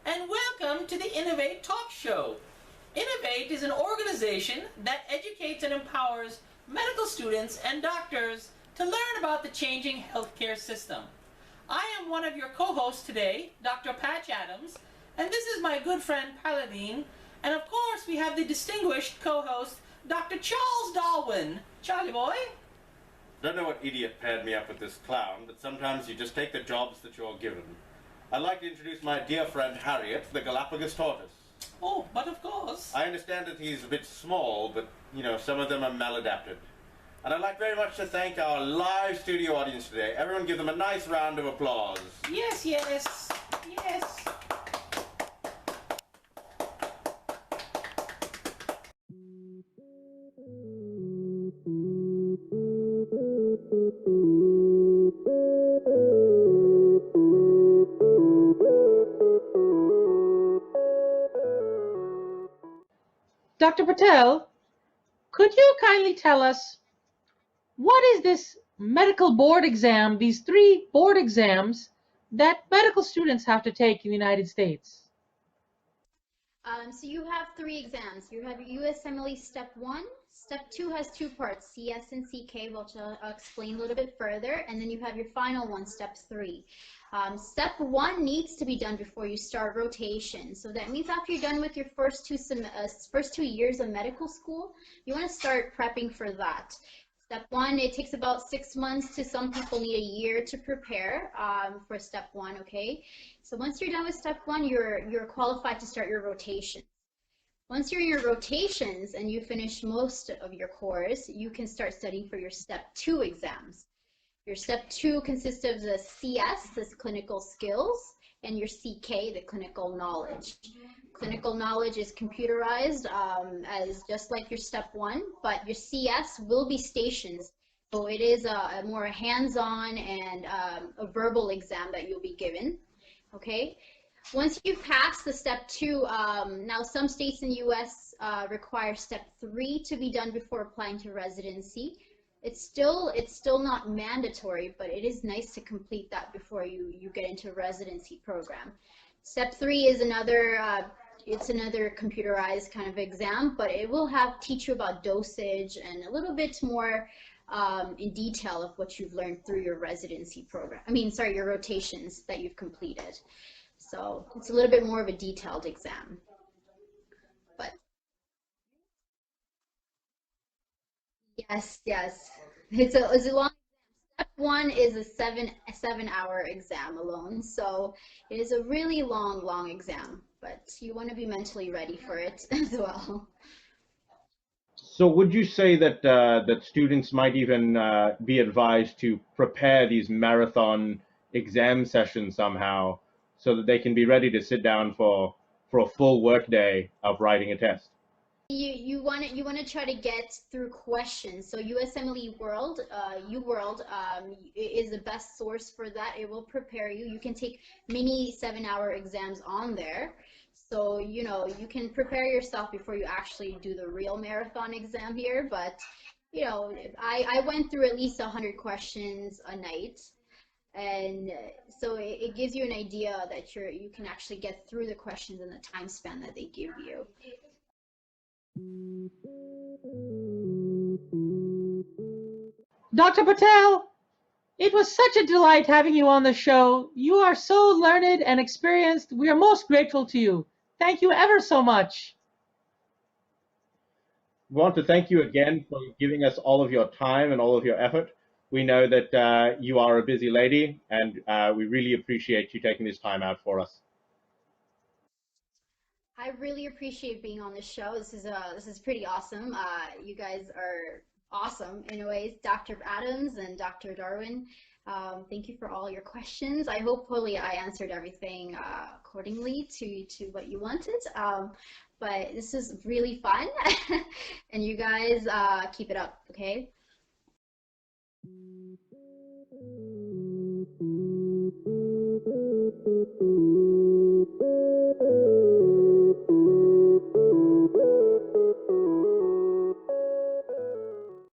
and welcome to the Innovate Talk Show. Innovate is an organization that educates and empowers medical students and doctors to learn about the changing healthcare system. I am one of your co-hosts today, Dr. Patch Adams, and this is my good friend Paladine, and of course we have the distinguished co-host, Dr. Charles Darwin. Charlie boy? Don't know what idiot paired me up with this clown, but sometimes you just take the jobs that you're given. I'd like to introduce my dear friend Harriet, the Galapagos tortoise. Oh, but of course. I understand that he's a bit small, but, some of them are maladapted. And I'd like very much to thank our live studio audience today. Everyone give them a nice round of applause. Yes, yes, yes. Dr. Patel, could you kindly tell us what is this medical board exam, these 3 board exams that medical students have to take in the United States? So you have 3 exams. You have your USMLE Step 1. Step 2 has 2 parts, CS and CK, which I'll explain a little bit further. And then you have your final one, Step 3. Step 1 needs to be done before you start rotation. So that means after you're done with your first two years of medical school, you want to start prepping for that. Step 1, it takes about 6 months to some people need a year to prepare for Step 1, okay? So once you're done with Step 1, you're qualified to start your rotation. Once you're in your rotations and you finish most of your course, you can start studying for your Step 2 exams. Your Step 2 consists of the CS, this clinical skills, and your CK, the clinical knowledge. Clinical knowledge is computerized as just like your Step 1, but your CS will be stations. So it is a more hands-on and a verbal exam that you'll be given, okay? Once you pass the Step 2, now some states in the US require Step 3 to be done before applying to residency. It's still not mandatory, but it is nice to complete that before you get into a residency program. Step 3 is another computerized kind of exam, but it will teach you about dosage and a little bit more in detail of what you've learned through your residency program. Your rotations that you've completed. So it's a little bit more of a detailed exam. But yes, it's a long. Step 1 is a 7-hour exam alone, so it is a really long exam, but you want to be mentally ready for it as well. So would you say that that students might even be advised to prepare these marathon exam sessions somehow so that they can be ready to sit down for a full workday of writing a test? You want to try to get through questions. So USMLE World, UWorld is the best source for that. It will prepare you. You can take mini 7-hour exams on there. So, you can prepare yourself before you actually do the real marathon exam here. But, I went through at least 100 questions a night. And so it gives you an idea that you can actually get through the questions in the time span that they give you. Dr. Patel, it was such a delight having you on the show. You are so learned and experienced. We are most grateful to you. Thank you ever so much. We want to thank you again for giving us all of your time and all of your effort. We know that you are a busy lady, and we really appreciate you taking this time out for us. I really appreciate being on the show. This is pretty awesome. You guys are awesome in ways, Dr. Adams and Dr. Darwin. Thank you for all your questions. Hopefully I answered everything accordingly to what you wanted. But this is really fun, and you guys keep it up, okay?